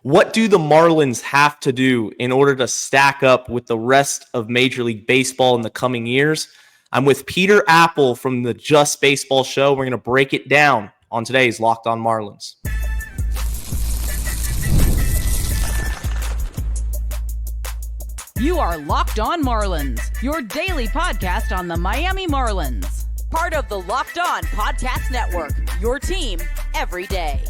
What do the Marlins have to do in order to stack up with the rest of Major League Baseball in the coming years? I'm with Peter Appel from the Just Baseball Show. We're going to break it down on today's Locked On Marlins. You are Locked On Marlins, your daily podcast on the Miami Marlins. Part of the Locked On Podcast Network, your team every day.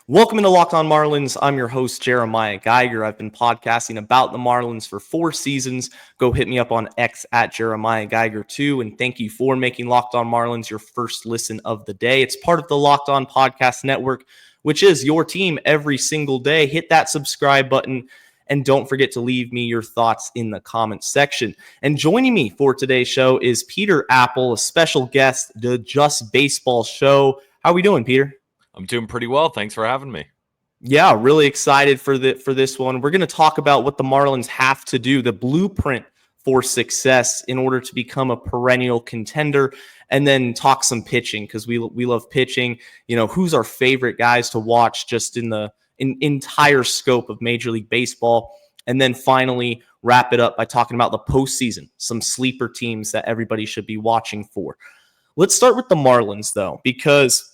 Welcome into Locked On Marlins. I'm your host, Jeremiah Geiger. I've been podcasting about the Marlins for 4 seasons. Go hit me up on X at Jeremiah Geiger 2. And thank you for making Locked On Marlins your first listen of the day. It's part of the Locked On Podcast Network, which is your team every single day. Hit that subscribe button. And don't forget to leave me your thoughts in the comments section. And joining me for today's show is Peter Appel, a special guest, the Just Baseball Show. How are we doing, Peter? I'm doing pretty well. Thanks for having me. Yeah, really excited for this one. We're going to talk about what the Marlins have to do, the blueprint for success in order to become a perennial contender, and then talk some pitching because we love pitching. You know, who's our favorite guys to watch just in the entire scope of Major League Baseball, and then finally wrap it up by talking about the postseason, some sleeper teams that everybody should be watching for. Let's start with the Marlins, though, because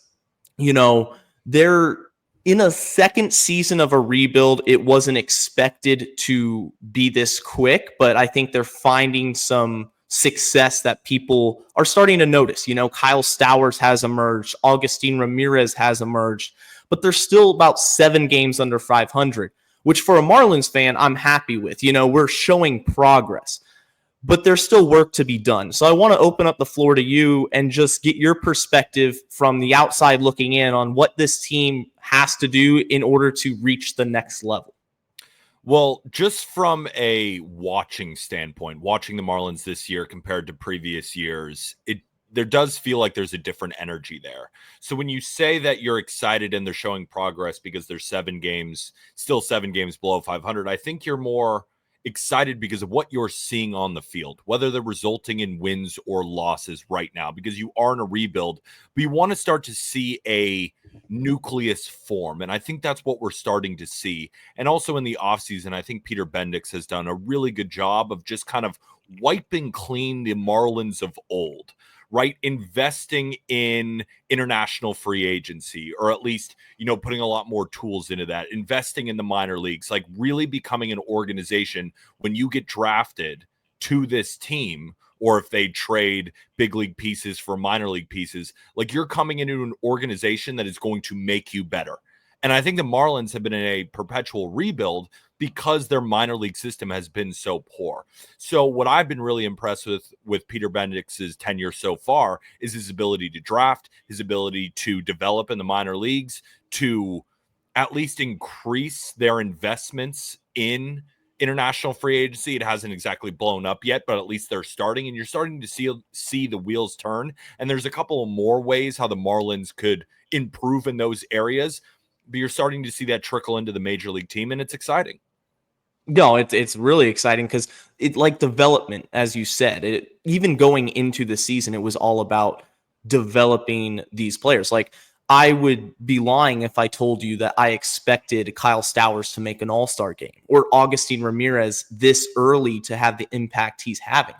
you know, they're in a second season of a rebuild. It wasn't expected to be this quick, but I think they're finding some success that people are starting to notice. You know, Kyle Stowers has emerged. Augustin Ramirez has emerged, but they're still about 7 games under 500, which for a Marlins fan, I'm happy with. You know, we're showing progress, but there's still work to be done. So I want to open up the floor to you and just get your perspective from the outside looking in on what this team has to do in order to reach the next level. Well, just from a watching standpoint, watching the Marlins this year compared to previous years, there does feel like there's a different energy there. So when you say that you're excited and they're showing progress because there's still 7 games below 500, I think you're more excited because of what you're seeing on the field, whether they're resulting in wins or losses right now, because you are in a rebuild, but you want to start to see a nucleus form. And I think that's what we're starting to see. And also in the offseason, I think Peter Bendix has done a really good job of just kind of wiping clean the Marlins of old, right? Investing in international free agency, or at least, you know, putting a lot more tools into that, investing in the minor leagues, like really becoming an organization when you get drafted to this team, or if they trade big league pieces for minor league pieces, like you're coming into an organization that is going to make you better. And I think the Marlins have been in a perpetual rebuild because their minor league system has been so poor. So what I've been really impressed with Peter Bendix's tenure so far is his ability to draft, his ability to develop in the minor leagues, to at least increase their investments in international free agency. It hasn't exactly blown up yet, but at least they're starting, and you're starting to see the wheels turn. And there's a couple of more ways how the Marlins could improve in those areas, but you're starting to see that trickle into the major league team, and it's exciting. No, it's really exciting because it, like development, as you said, even going into the season, it was all about developing these players. Like, I would be lying if I told you that I expected Kyle Stowers to make an all-star game or Augustin Ramirez this early to have the impact he's having.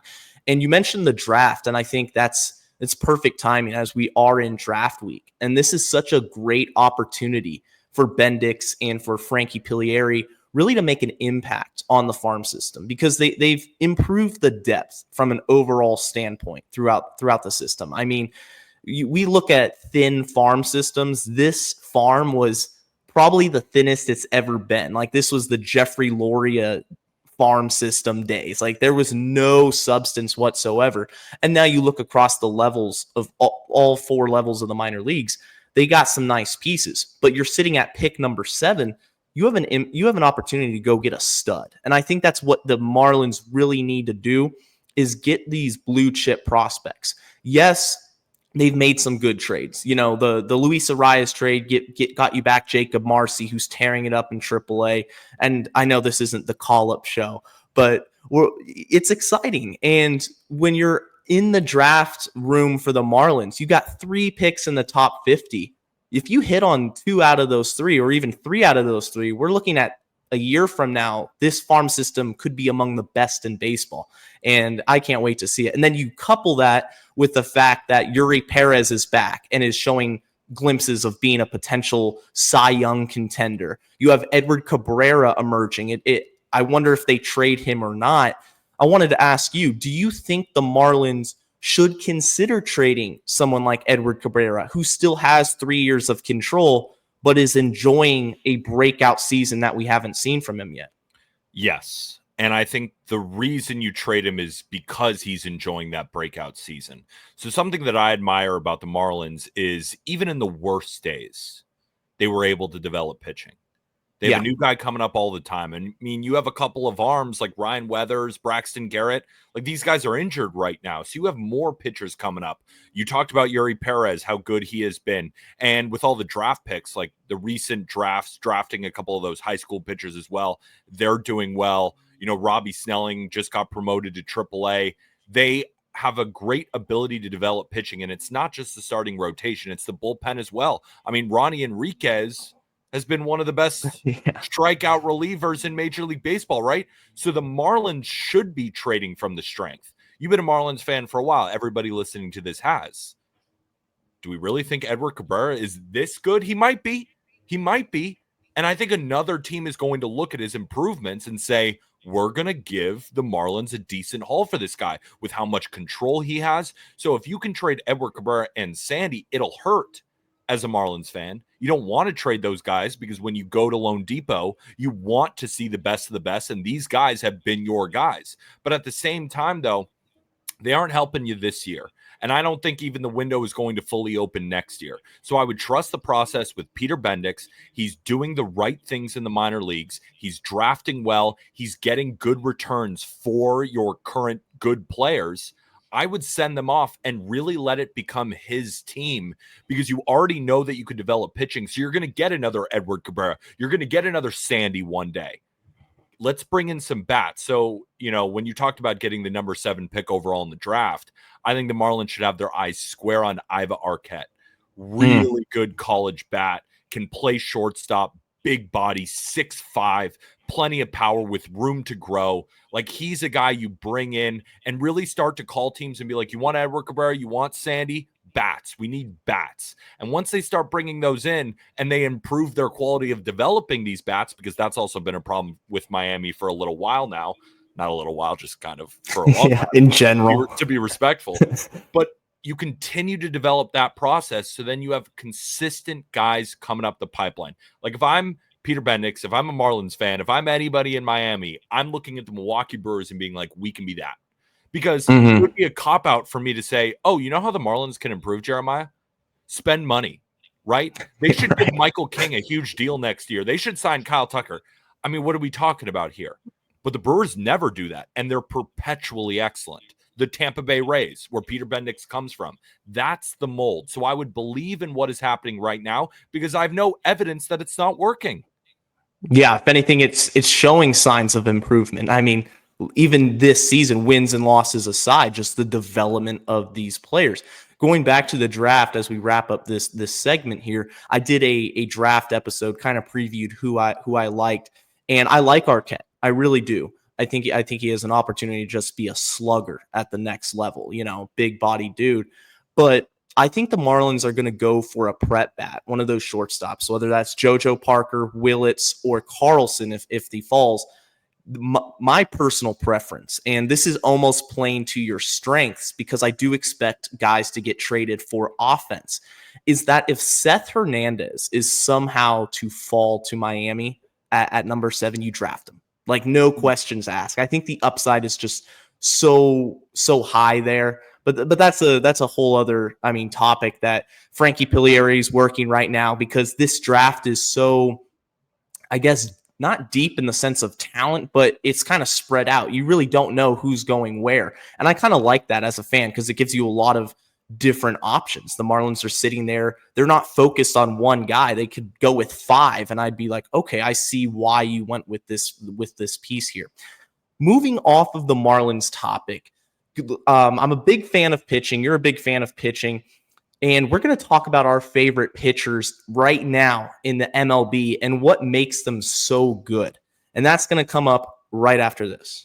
And you mentioned the draft, and I think it's perfect timing as we are in draft week. And this is such a great opportunity for Bendix and for Frankie Pilieri really to make an impact on the farm system, because they've improved the depth from an overall standpoint throughout the system. I mean, we look at thin farm systems. This farm was probably the thinnest it's ever been. Like, this was the Jeffrey Loria farm system days. Like, there was no substance whatsoever. And now you look across the levels of all 4 levels of the minor leagues, they got some nice pieces, but you're sitting at pick number 7. You have an opportunity to go get a stud. And I think that's what the Marlins really need to do, is get these blue chip prospects. Yes, they've made some good trades. You know, the Luis Arias trade got you back Jacob Marcy, who's tearing it up in AAA. And I know this isn't the call-up show, but it's exciting. And when you're in the draft room for the Marlins, you got 3 picks in the top 50. if you hit on 2 out of those 3, or even 3 out of those 3, we're looking at a year from now, this farm system could be among the best in baseball. And I can't wait to see it. And then you couple that with the fact that Yuri Perez is back and is showing glimpses of being a potential Cy Young contender. You have Edward Cabrera emerging. I wonder if they trade him or not. I wanted to ask you, do you think the Marlins should consider trading someone like Edward Cabrera, who still has 3 years of control, but is enjoying a breakout season that we haven't seen from him yet? Yes. And I think the reason you trade him is because he's enjoying that breakout season. So something that I admire about the Marlins is even in the worst days, they were able to develop pitching. They have a new guy coming up all the time. And I mean, you have a couple of arms like Ryan Weathers, Braxton Garrett. Like, these guys are injured right now. So you have more pitchers coming up. You talked about Yuri Perez, how good he has been. And with all the draft picks, like the recent drafts, drafting a couple of those high school pitchers as well, they're doing well. You know, Robbie Snelling just got promoted to AAA. They have a great ability to develop pitching. And it's not just the starting rotation, it's the bullpen as well. I mean, Ronnie Enriquez has been one of the best strikeout relievers in Major League Baseball, right? So the Marlins should be trading from the strength. You've been a Marlins fan for a while. Everybody listening to this has. Do we really think Edward Cabrera is this good? He might be. He might be. And I think another team is going to look at his improvements and say, we're going to give the Marlins a decent haul for this guy with how much control he has. So if you can trade Edward Cabrera and Sandy, it'll hurt. As a Marlins fan, you don't want to trade those guys because when you go to Lone Depot, you want to see the best of the best, and these guys have been your guys. But at the same time, though, they aren't helping you this year, and I don't think even the window is going to fully open next year. So I would trust the process with Peter Bendix. He's doing the right things in the minor leagues. He's drafting well. He's getting good returns for your current good players. I would send them off and really let it become his team, because you already know that you could develop pitching. So you're going to get another Edward Cabrera. You're going to get another Sandy one day. Let's bring in some bats. So, you know, when you talked about getting the number 7 pick overall in the draft, I think the Marlins should have their eyes square on Iva Arquette. Really good college bat, can play shortstop, big body, 6'5", plenty of power with room to grow. Like, he's a guy you bring in and really start to call teams and be like, you want Edward Cabrera? You want Sandy? Bats. We need bats. And once they start bringing those in and they improve their quality of developing these bats, because that's also been a problem with Miami for a little while now, not a little while, just kind of for a long time, in general, to be respectful. But you continue to develop that process, so then you have consistent guys coming up the pipeline. Like, if I'm Peter Bendix, if I'm a Marlins fan, if I'm anybody in Miami, I'm looking at the Milwaukee Brewers and being like, we can be that. Because it would be a cop-out for me to say, oh, you know how the Marlins can improve, Jeremiah? Spend money, right? They should give Michael King a huge deal next year. They should sign Kyle Tucker. I mean, what are we talking about here? But the Brewers never do that, and they're perpetually excellent. The Tampa Bay Rays, where Peter Bendix comes from, that's the mold. So I would believe in what is happening right now because I have no evidence that it's not working. Yeah, if anything, it's showing signs of improvement. I mean, even this season, wins and losses aside, just the development of these players. Going back to the draft as we wrap up this segment here, I did a draft episode, kind of previewed who I liked, and I like Arquette. I really do. I think he has an opportunity to just be a slugger at the next level, you know, big body dude. But I think the Marlins are going to go for a prep bat, one of those shortstops, whether that's JoJo Parker, Willits, or Carlson if he falls. My personal preference, and this is almost playing to your strengths because I do expect guys to get traded for offense, is that if Seth Hernandez is somehow to fall to Miami at number 7, you draft him. Like, no questions asked. I think the upside is just so high there. But that's a whole other, I mean, topic that Frankie Pilieri is working right now, because this draft is so, I guess, not deep in the sense of talent, but it's kind of spread out. You really don't know who's going where. And I kind of like that as a fan because it gives you a lot of different options. The Marlins are sitting there. They're not focused on one guy. They could go with 5, and I'd be like, okay, I see why you went with this piece here. Moving off of the Marlins topic, I'm a big fan of pitching. You're a big fan of pitching. And we're going to talk about our favorite pitchers right now in the MLB and what makes them so good. And that's going to come up right after this.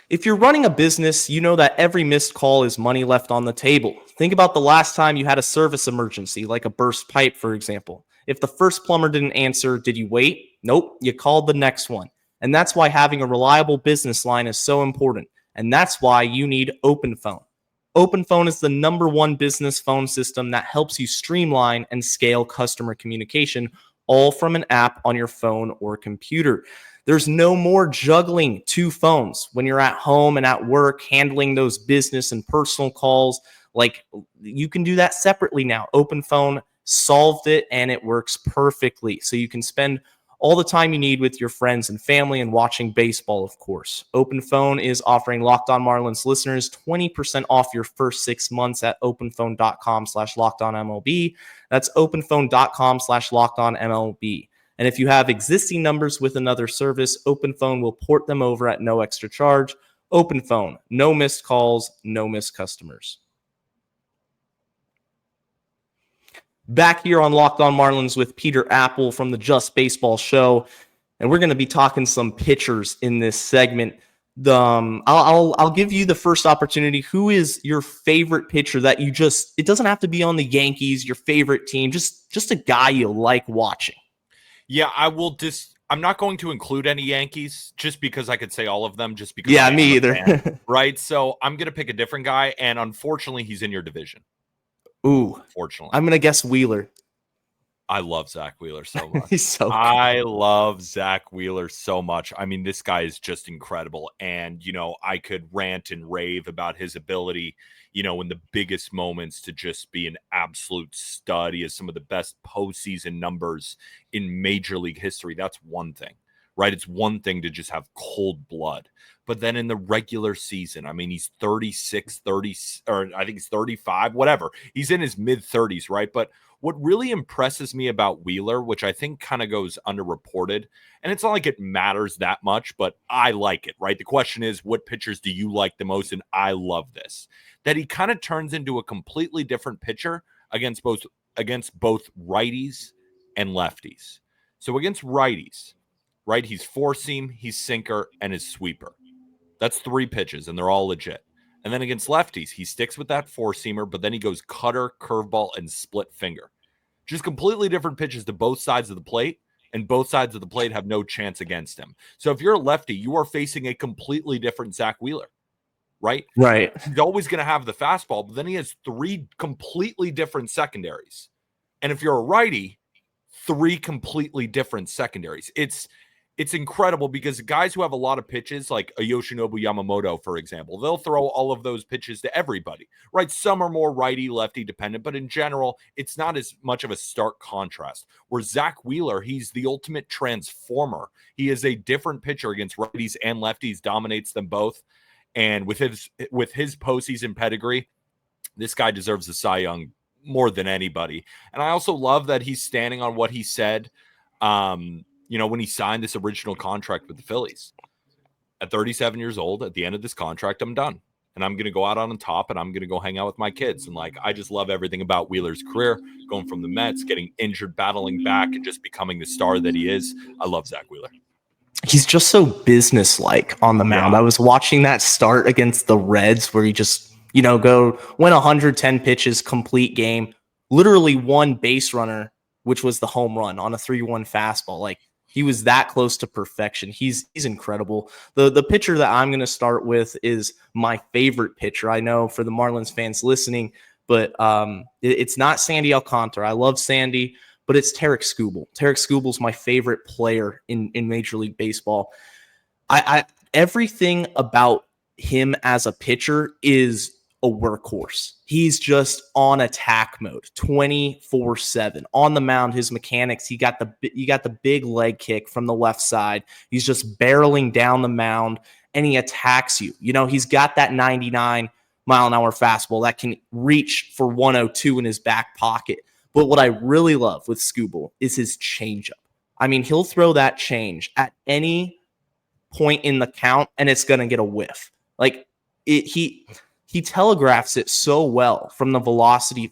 If you're running a business, you know that every missed call is money left on the table. Think about the last time you had a service emergency, like a burst pipe, for example. If the first plumber didn't answer, did you wait? Nope, you called the next one. And that's why having a reliable business line is so important. And that's why you need OpenPhone. OpenPhone is the #1 business phone system that helps you streamline and scale customer communication, all from an app on your phone or computer. There's no more juggling 2 phones when you're at home and at work, handling those business and personal calls. Like, you can do that separately now. OpenPhone solved it, and it works perfectly. So you can spend all the time you need with your friends and family and watching baseball, of course. OpenPhone is offering Locked On Marlins listeners 20% off your first 6 months at openphone.com/lockedonmlb. That's openphone.com/lockedonmlb. And if you have existing numbers with another service, OpenPhone will port them over at no extra charge. OpenPhone, no missed calls, no missed customers. Back here on Locked On Marlins with Peter Appel from the Just Baseball Show, and we're going to be talking some pitchers in this segment. I'll give you the first opportunity. Who is your favorite pitcher that you just? It doesn't have to be on the Yankees, your favorite team. Just a guy you like watching. Yeah, I'm not going to include any Yankees just because I could say all of them just because. Yeah, me either. Right. So I'm going to pick a different guy. And unfortunately, he's in your division. Ooh, fortunately, I'm going to guess Wheeler. I love Zach Wheeler so much. He's so good. I love Zach Wheeler so much. I mean, this guy is just incredible. And, I could rant and rave about his ability, in the biggest moments to just be an absolute stud. He has some of the best postseason numbers in Major League history. That's one thing, right? It's one thing to just have cold blood. But then in the regular season, I mean, he's 36, 30, or I think he's 35, whatever. He's in his mid-30s, right? But what really impresses me about Wheeler, which I think kind of goes underreported, and it's not like it matters that much, but I like it, right? The question is, what pitchers do you like the most? And I love this, that he kind of turns into a completely different pitcher against both righties and lefties. So against righties, right, he's four-seam, he's sinker, and his sweeper. That's 3 pitches, and they're all legit. And then against lefties, he sticks with that four-seamer, but then he goes cutter, curveball, and split finger. Just completely different pitches to both sides of the plate, and both sides of the plate have no chance against him. So if you're a lefty, you are facing a completely different Zach Wheeler, right? Right. He's always going to have the fastball, but then he has 3 completely different secondaries. And if you're a righty, 3 completely different secondaries. It's incredible because guys who have a lot of pitches, like a Yoshinobu Yamamoto, for example, they'll throw all of those pitches to everybody, right? Some are more righty-lefty dependent, but in general, it's not as much of a stark contrast. Where Zach Wheeler, he's the ultimate transformer. He is a different pitcher against righties and lefties, dominates them both. And with his postseason pedigree, this guy deserves the Cy Young more than anybody. And I also love that he's standing on what he said, when he signed this original contract with the Phillies. At 37 years old, at the end of this contract, I'm done. And I'm going to go out on top, and I'm going to go hang out with my kids. And, I just love everything about Wheeler's career, going from the Mets, getting injured, battling back, and just becoming the star that he is. I love Zach Wheeler. He's just so businesslike on the mound. Yeah. I was watching that start against the Reds where he just, went 110 pitches, complete game, literally 1 base runner, which was the home run on a 3-1 fastball. He was that close to perfection. He's incredible. The pitcher that I'm going to start with is my favorite pitcher. I know for the Marlins fans listening, but it's not Sandy Alcantara. I love Sandy, but it's Tarik Skubal. Tarik Skubal's my favorite player in Major League Baseball. I everything about him as a pitcher is a workhorse. He's just on attack mode 24/7 on the mound. His mechanics, you got the big leg kick from the left side. He's just barreling down the mound and he attacks you. He's got that 99-mile-an-hour fastball that can reach for 102 in his back pocket. But what I really love with Skubal is his changeup. I mean, he'll throw that change at any point in the count and it's going to get a whiff. he telegraphs it so well from a velocity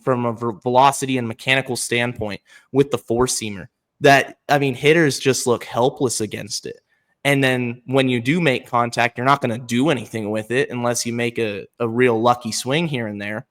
and mechanical standpoint with the four-seamer that, I mean, hitters just look helpless against it. And then when you do make contact, you're not going to do anything with it unless you make a real lucky swing here and there.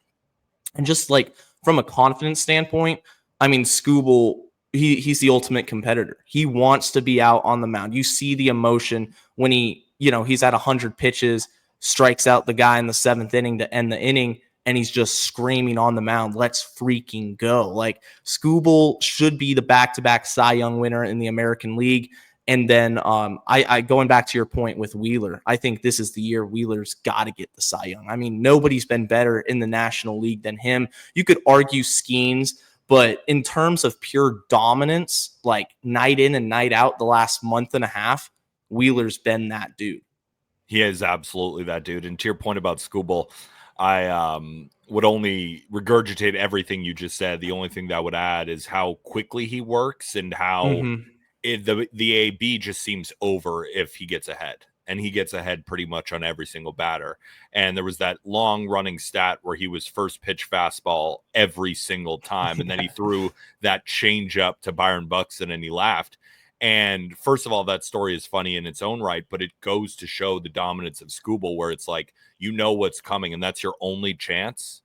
And just like from a confidence standpoint, I mean, Skubal, he's the ultimate competitor. He wants to be out on the mound. You see the emotion when he's at 100 pitches, strikes out the guy in the 7th inning to end the inning, and he's just screaming on the mound, let's freaking go. Like, Skubal should be the back-to-back Cy Young winner in the American League. And then I going back to your point with Wheeler, I think this is the year Wheeler's got to get the Cy Young. I mean, nobody's been better in the National League than him. You could argue Skeens, but in terms of pure dominance, like night in and night out the last month and a half, Wheeler's been that dude. He is absolutely that dude. And to your point about Skubal, I would only regurgitate everything you just said. The only thing that I would add is how quickly he works and how the AB just seems over if he gets ahead. And he gets ahead pretty much on every single batter. And there was that long running stat where he was first pitch fastball every single time. And then he threw that change up to Byron Buxton and he laughed. And first of all, that story is funny in its own right, but it goes to show the dominance of Skubal, where it's like, you know what's coming and that's your only chance.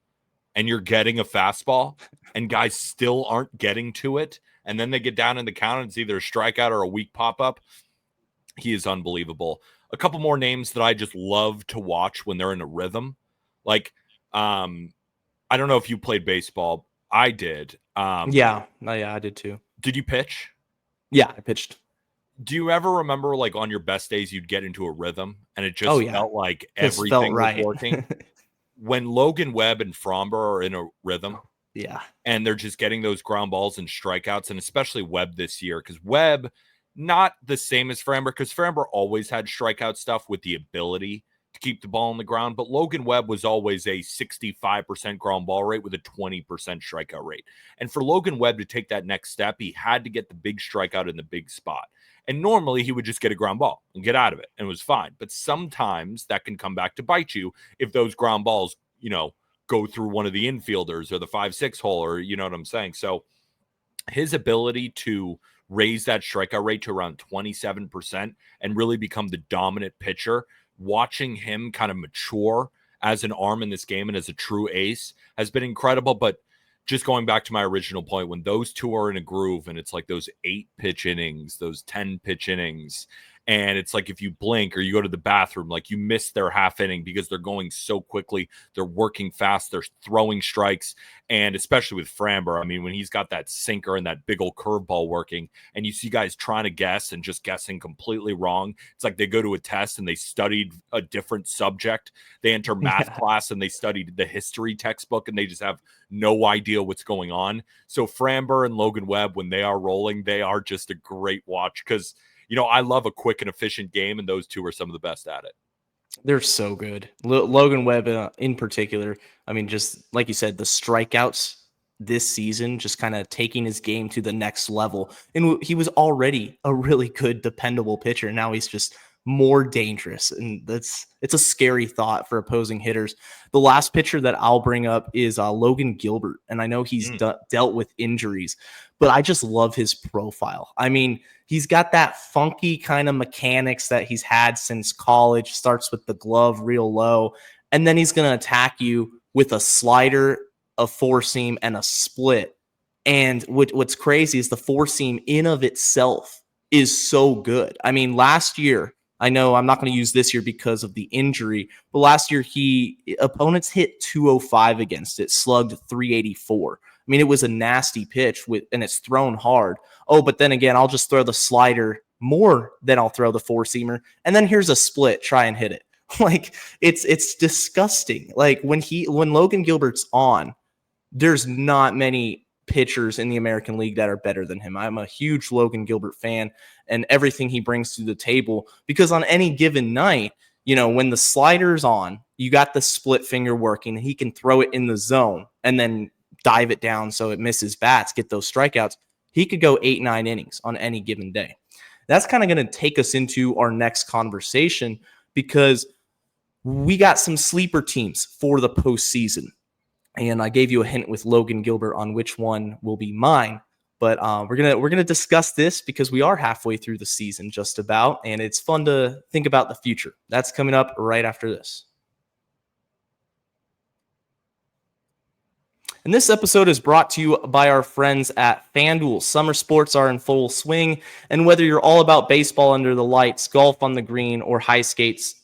And you're getting a fastball and guys still aren't getting to it. And then they get down in the count and it's either a strikeout or a weak pop-up. He is unbelievable. A couple more names that I just love to watch when they're in a rhythm. Like, I don't know if you played baseball. I did. Yeah, I did too. Did you pitch? Yeah, I pitched. Do you ever remember, like, on your best days, you'd get into a rhythm and it just felt like everything was working? When Logan Webb and Fromber are in a rhythm, and they're just getting those ground balls and strikeouts, and especially Webb this year, because Webb, not the same as Framber, because Framber always had strikeout stuff with the ability to keep the ball on the ground, but Logan Webb was always a 65% ground ball rate with a 20% strikeout rate. And for Logan Webb to take that next step, he had to get the big strikeout in the big spot. And normally he would just get a ground ball and get out of it, and it was fine. But sometimes that can come back to bite you if those ground balls, go through one of the infielders or the 5-6 hole, or you know what I'm saying? So his ability to raise that strikeout rate to around 27% and really become the dominant pitcher, watching him kind of mature as an arm in this game and as a true ace has been incredible. But just going back to my original point, when those two are in a groove and it's like those 8-pitch innings, those 10-pitch innings, and it's like if you blink or you go to the bathroom, like you miss their half inning because they're going so quickly, they're working fast, they're throwing strikes, and especially with Framber, I mean, when he's got that sinker and that big old curveball working, and you see guys trying to guess and just guessing completely wrong, it's like they go to a test and they studied a different subject. They enter math class and they studied the history textbook and they just have no idea what's going on. So Framber and Logan Webb, when they are rolling, they are just a great watch because I love a quick and efficient game, and those two are some of the best at it. They're so good. Logan Webb in particular, I mean, just like you said, the strikeouts this season, just kind of taking his game to the next level. And he was already a really good, dependable pitcher. Now he's just more dangerous. And it's a scary thought for opposing hitters. The last pitcher that I'll bring up is Logan Gilbert. And I know he's dealt with injuries, but I just love his profile. I mean, he's got that funky kind of mechanics that he's had since college. Starts with the glove real low, and then he's going to attack you with a slider, a four-seam, and a split. And what's crazy is the four-seam in of itself is so good. I mean, last year, I know I'm not going to use this year because of the injury, but last year opponents hit 205 against it, slugged 384. I mean, it was a nasty pitch and it's thrown hard. Oh, but then again, I'll just throw the slider more than I'll throw the four-seamer. And then here's a split, try and hit it. Like, it's disgusting. Like, when Logan Gilbert's on, there's not many pitchers in the American League that are better than him. I'm a huge Logan Gilbert fan and everything he brings to the table, because on any given night, when the slider's on, you got the split finger working, he can throw it in the zone and then dive it down so it misses bats, get those strikeouts. He could go 8-9 innings on any given day. That's kind of going to take us into our next conversation, because we got some sleeper teams for the postseason. And I gave you a hint with Logan Gilbert on which one will be mine. But we're gonna discuss this because we are halfway through the season just about, and it's fun to think about the future. That's coming up right after this. And this episode is brought to you by our friends at FanDuel. Summer sports are in full swing, and whether you're all about baseball under the lights, golf on the green, or high stakes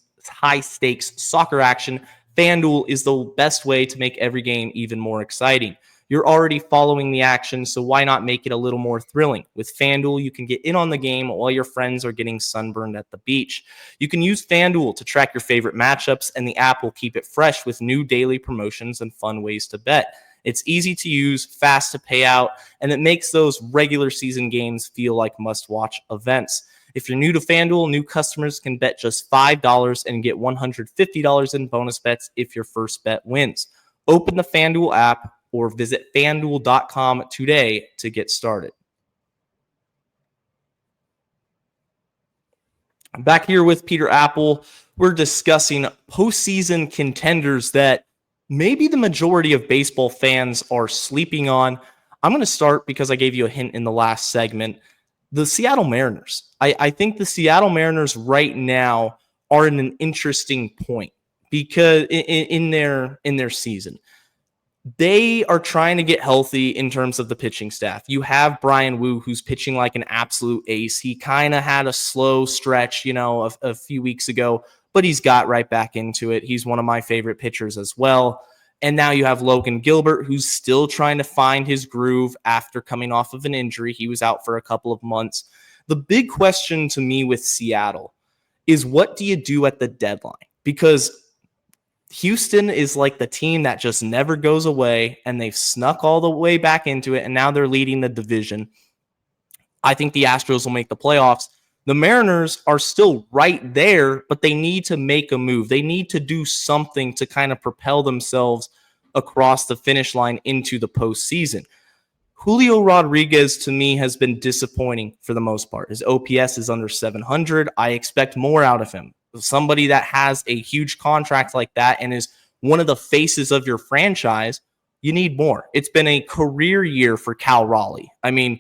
soccer action, FanDuel is the best way to make every game even more exciting. You're already following the action, so why not make it a little more thrilling? With FanDuel, you can get in on the game while your friends are getting sunburned at the beach. You can use FanDuel to track your favorite matchups, and the app will keep it fresh with new daily promotions and fun ways to bet. It's easy to use, fast to pay out, and it makes those regular season games feel like must-watch events. If you're new to FanDuel, new customers can bet just $5 and get $150 in bonus bets if your first bet wins. Open the FanDuel app or visit FanDuel.com today to get started. I'm back here with Peter Appel. We're discussing postseason contenders that maybe the majority of baseball fans are sleeping on. I'm going to start because I gave you a hint in the last segment. The Seattle Mariners. I think the Seattle Mariners right now are in an interesting point because in their season. They are trying to get healthy in terms of the pitching staff. You have Brian Wu, who's pitching like an absolute ace. He kind of had a slow stretch, a few weeks ago, but he's got right back into it. He's one of my favorite pitchers as well. And now you have Logan Gilbert, who's still trying to find his groove after coming off of an injury. He was out for a couple of months. The big question to me with Seattle is, what do you do at the deadline? Because Houston is like the team that just never goes away, and they've snuck all the way back into it, and now they're leading the division. I think the Astros will make the playoffs. The Mariners are still right there, but they need to make a move. They need to do something to kind of propel themselves across the finish line into the postseason. Julio Rodriguez, to me, has been disappointing for the most part. His OPS is under 700. I expect more out of him. Somebody that has a huge contract like that and is one of the faces of your franchise, you need more. It's been a career year for Cal Raleigh. I mean,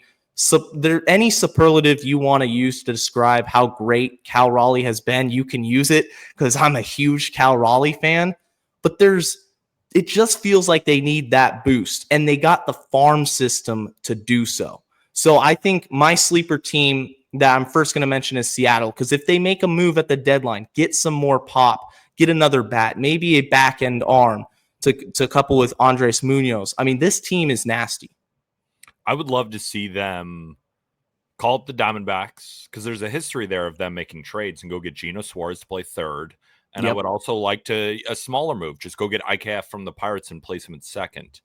any superlative you want to use to describe how great Cal Raleigh has been, you can use it, because I'm a huge Cal Raleigh fan. But it just feels like they need that boost, and they got the farm system to do so. So I think my sleeper team that I'm first going to mention is Seattle, because if they make a move at the deadline, get some more pop, get another bat, maybe a back end arm to couple with Andres Munoz. I mean, this team is nasty. I would love to see them call up the Diamondbacks, because there's a history there of them making trades, and go get Geno Suarez to play third. And I would also like a smaller move, just go get IKF from the Pirates and place him in second.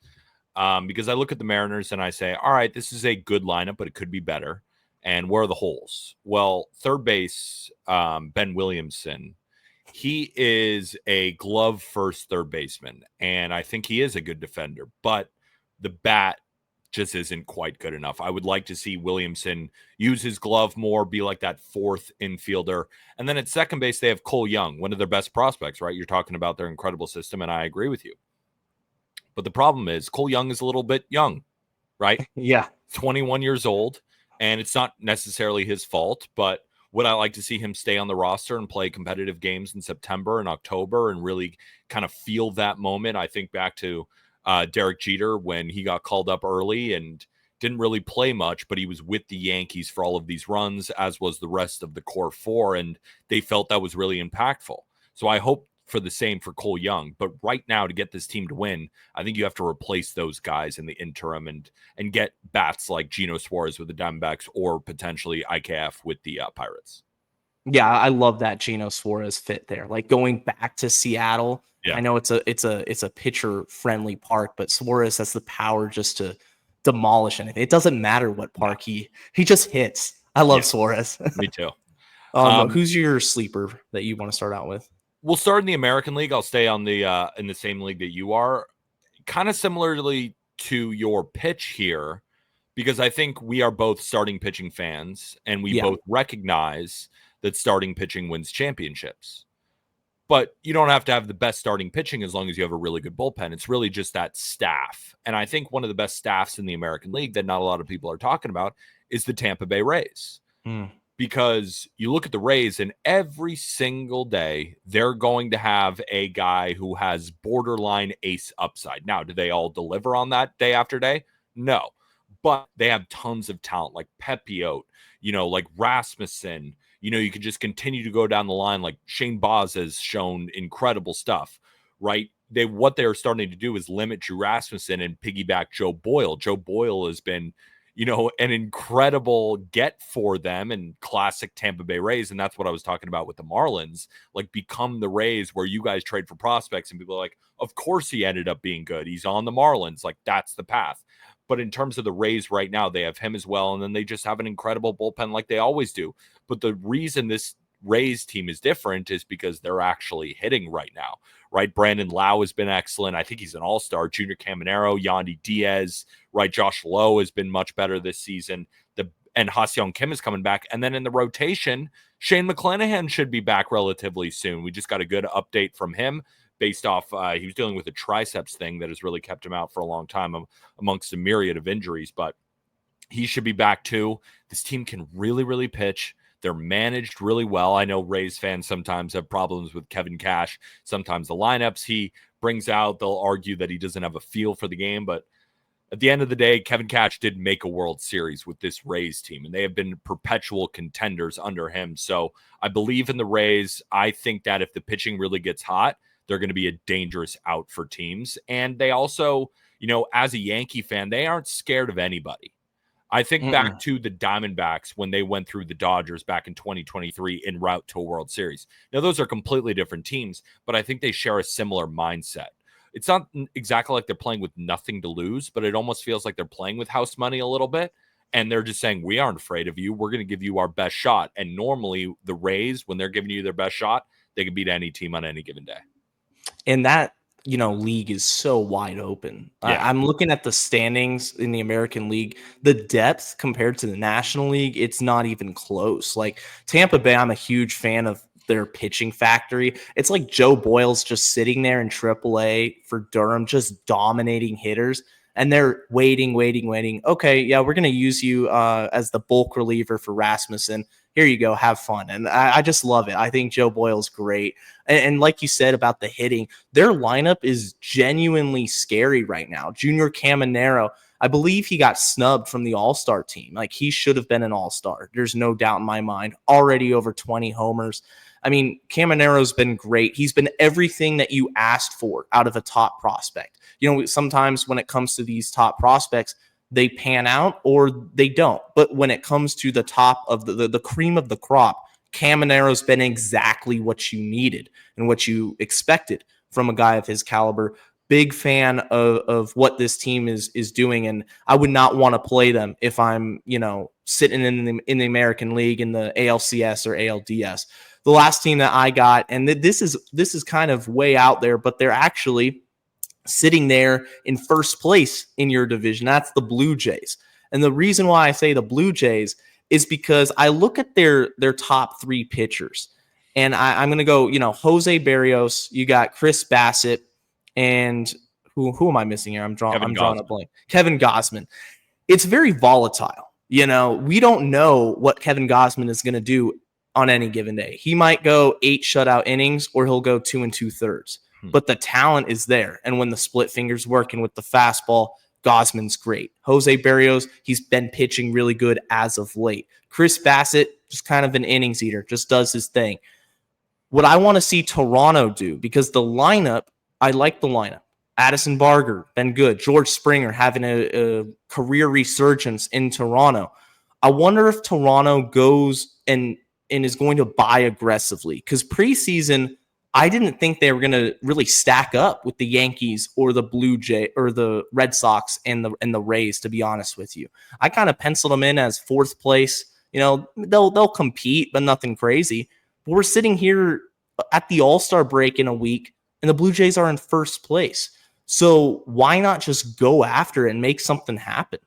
Because I look at the Mariners and I say, all right, this is a good lineup, but it could be better. And where are the holes? Well, third base, Ben Williamson, he is a glove first third baseman, and I think he is a good defender, but the bat just isn't quite good enough. I would like to see Williamson use his glove more, be like that fourth infielder. And then at second base, they have Cole Young, one of their best prospects, right? You're talking about their incredible system, and I agree with you. But the problem is Cole Young is a little bit young, right? Yeah. 21 years old, and it's not necessarily his fault, but would I like to see him stay on the roster and play competitive games in September and October and really kind of feel that moment? I think back to Derek Jeter when he got called up early and didn't really play much, but he was with the Yankees for all of these runs, as was the rest of the core four, and they felt that was really impactful. So I hope for the same for Cole Young. But right now, to get this team to win, I think you have to replace those guys in the interim and get bats like Geno Suarez with the Diamondbacks, or potentially IKF with the Pirates. Yeah, I love that Geno Suarez fit there. Like going back to Seattle. Yeah. I know it's a pitcher friendly park, but Suarez has the power just to demolish anything. It doesn't matter what park he just hits. I love Suarez. Me too. Who's your sleeper that you want to start out with? We'll start in the American League. I'll stay on the in the same league that you are. Kind of similarly to your pitch here, because I think we are both starting pitching fans, and we both recognize that starting pitching wins championships. But you don't have to have the best starting pitching as long as you have a really good bullpen. It's really just that staff. And I think one of the best staffs in the American League that not a lot of people are talking about is the Tampa Bay Rays. Because you look at the Rays and every single day they're going to have a guy who has borderline ace upside. Now, do they all deliver on that day after day? No. But they have tons of talent like Pepiot, like Rasmussen. You can just continue to go down the line. Like Shane Baz has shown incredible stuff, right? What they're starting to do is limit Drew Rasmussen and piggyback Joe Boyle. Joe Boyle has been, an incredible get for them and classic Tampa Bay Rays. And that's what I was talking about with the Marlins, like become the Rays where you guys trade for prospects and people are like, of course he ended up being good. He's on the Marlins. Like that's the path. But in terms of the Rays right now, they have him as well. And then they just have an incredible bullpen like they always do. But the reason this Rays team is different is because they're actually hitting right now, right? Brandon Lau has been excellent. I think he's an all-star. Junior Caminero, Yandy Diaz, right? Josh Lowe has been much better this season. And Ha-Seong Kim is coming back. And then in the rotation, Shane McClanahan should be back relatively soon. We just got a good update from him based off he was dealing with a triceps thing that has really kept him out for a long time amongst a myriad of injuries. But he should be back too. This team can really, really pitch. They're managed really well. I know Rays fans sometimes have problems with Kevin Cash. Sometimes the lineups he brings out, they'll argue that he doesn't have a feel for the game. But at the end of the day, Kevin Cash did make a World Series with this Rays team, and they have been perpetual contenders under him. So I believe in the Rays. I think that if the pitching really gets hot, they're going to be a dangerous out for teams. And they also, as a Yankee fan, they aren't scared of anybody. I think back to the Diamondbacks when they went through the Dodgers back in 2023 en route to a World Series. Now, those are completely different teams, but I think they share a similar mindset. It's not exactly like they're playing with nothing to lose, but it almost feels like they're playing with house money a little bit. And they're just saying, we aren't afraid of you. We're going to give you our best shot. And normally the Rays, when they're giving you their best shot, they can beat any team on any given day. And that, league is so wide open. Yeah. I'm looking at the standings in the American League. The depth compared to the National League, it's not even close. Like Tampa Bay, I'm a huge fan of their pitching factory. It's like Joe Boyle's just sitting there in AAA for Durham, just dominating hitters. And they're waiting. Okay, yeah, we're going to use you as the bulk reliever for Rasmussen. Here you go. Have fun. And I just love it. I think Joe Boyle's great. And like you said about the hitting, their lineup is genuinely scary right now. Junior Caminero, I believe he got snubbed from the All-Star team. Like he should have been an All-Star. There's no doubt in my mind. Already over 20 homers. I mean, Caminero's been great. He's been everything that you asked for out of a top prospect. Sometimes when it comes to these top prospects, they pan out or they don't. But when it comes to the top of the cream of the crop, Caminero's been exactly what you needed and what you expected from a guy of his caliber. Big fan of what this team is doing, and I would not want to play them if I'm, sitting in the American League in the ALCS or ALDS. The last team that I got, and this is kind of way out there, but they're actually sitting there in first place in your division. That's the Blue Jays. And the reason why I say the Blue Jays is because I look at their top three pitchers, and I'm going to go, Jose Barrios, you got Chris Bassett, and who am I missing here? I'm drawing a blank. Kevin Gausman. It's very volatile. We don't know what Kevin Gausman is going to do on any given day. He might go 8 shutout innings or he'll go 2 2/3. But the talent is there. And when the split fingers working with the fastball, Gausman's great. Jose Barrios, he's been pitching really good as of late. Chris Bassett, just kind of an innings eater, just does his thing. What I want to see Toronto do, because the lineup, I like the lineup. Addison Barger, been good. George Springer having a career resurgence in Toronto. I wonder if Toronto goes and is going to buy aggressively, because preseason, I didn't think they were going to really stack up with the Yankees or the Blue Jay or the Red Sox and the Rays, to be honest with you. I kind of penciled them in as fourth place. They'll compete, but nothing crazy. But we're sitting here at the All-Star break in a week, and the Blue Jays are in first place. So why not just go after it and make something happen?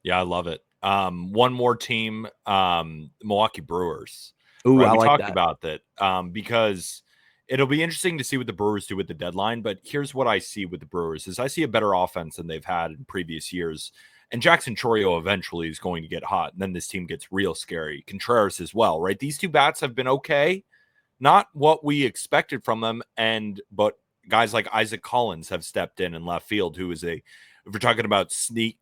Yeah, I love it. One more team, Milwaukee Brewers. Ooh, right? I We like talked that. about that because It'll be interesting to see what the Brewers do with the deadline, but here's what I see with the Brewers is I see a better offense than they've had in previous years. And Jackson Chourio eventually is going to get hot, and then this team gets real scary. Contreras as well, right? These two bats have been okay, not what we expected from them, but guys like Isaac Collins have stepped in left field, who is if we're talking about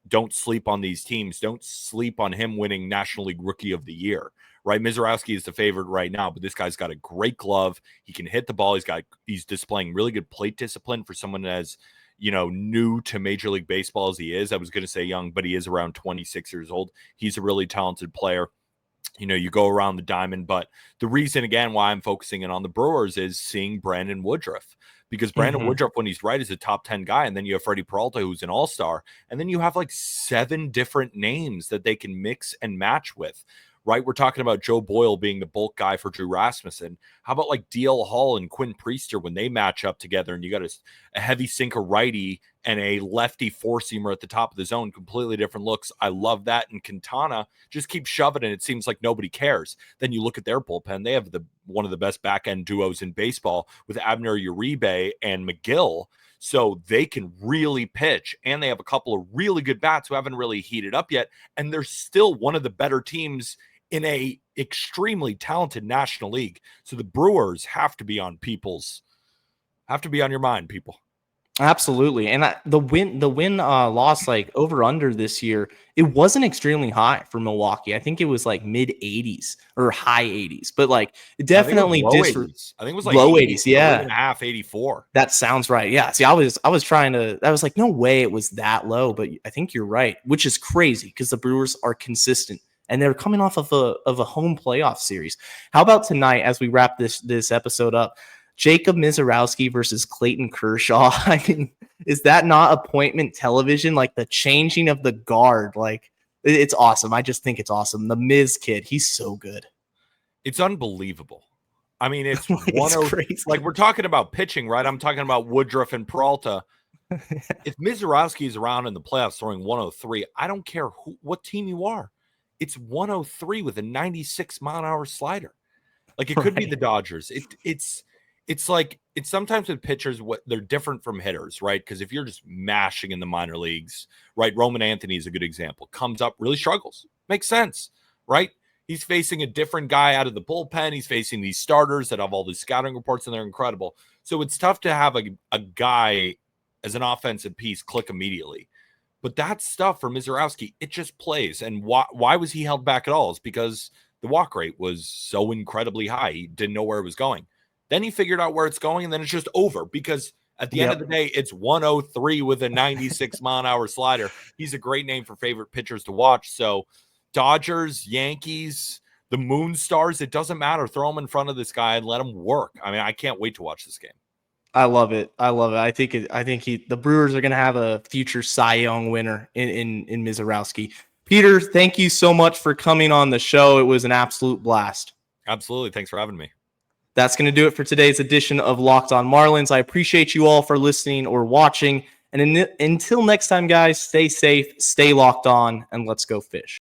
don't sleep on these teams. Don't sleep on him winning National League Rookie of the Year, right? Mizorowski is the favorite right now, but this guy's got a great glove. He can hit the ball. He's displaying really good plate discipline for someone as new to Major League Baseball as he is. I was going to say young, but he is around 26 years old. He's a really talented player. You go around the diamond, but the reason, again, why I'm focusing in on the Brewers is seeing Brandon Woodruff, because Brandon Woodruff, when he's right, is a top 10 guy. And then you have Freddie Peralta, who's an all-star. And then you have like 7 different names that they can mix and match with, right? We're talking about Joe Boyle being the bulk guy for Drew Rasmussen. How about like DL Hall and Quinn Priester when they match up together, and you got a heavy sinker righty and a lefty four-seamer at the top of the zone, completely different looks. I love that. And Quintana just keeps shoving, and it seems like nobody cares. Then you look at their bullpen. They have one of the best back-end duos in baseball with Abner Uribe and McGill. So they can really pitch, and they have a couple of really good bats who haven't really heated up yet. And they're still one of the better teams in a extremely talented National League. So the Brewers have to be on your mind, people. Absolutely. And the win loss, like over under this year, it wasn't extremely high for Milwaukee. I think it was like mid 80s or high 80s, but like it definitely I think it was like low 80s. Yeah. And a half, 84. That sounds right. Yeah. See, I was like, no way it was that low, but I think you're right, which is crazy because the Brewers are consistent and they're coming off of a home playoff series. How about tonight, as we wrap this episode up, Jacob Mizorowski versus Clayton Kershaw? I mean, is that not appointment television? Like the changing of the guard, like it's awesome. I just think it's awesome. The Miz kid, he's so good. It's unbelievable. I mean, it's crazy. Like we're talking about pitching, right? I'm talking about Woodruff and Peralta. If Mizorowski is around in the playoffs throwing 103, I don't care what team you are. It's 103 with a 96 mile an hour slider. Like it could be the Dodgers. It's like it's sometimes with pitchers, what they're different from hitters, right? Because if you're just mashing in the minor leagues, right? Roman Anthony is a good example. Comes up, really struggles. Makes sense, right? He's facing a different guy out of the bullpen. He's facing these starters that have all these scouting reports, and they're incredible. So it's tough to have a guy as an offensive piece click immediately. But that stuff for Mizorowski, it just plays. And why was he held back at all? It's because the walk rate was so incredibly high. He didn't know where it was going. Then he figured out where it's going, and then it's just over because at the end of the day, it's 103 with a 96 mile an hour slider. He's a great name for favorite pitchers to watch. So Dodgers, Yankees, the Moon Stars, it doesn't matter. Throw him in front of this guy and let him work. I mean, I can't wait to watch this game. I love it. I think the Brewers are going to have a future Cy Young winner in Mizorowski. Peter, thank you so much for coming on the show. It was an absolute blast. Absolutely. Thanks for having me. That's going to do it for today's edition of Locked On Marlins. I appreciate you all for listening or watching. And until next time, guys, stay safe, stay locked on, and let's go fish.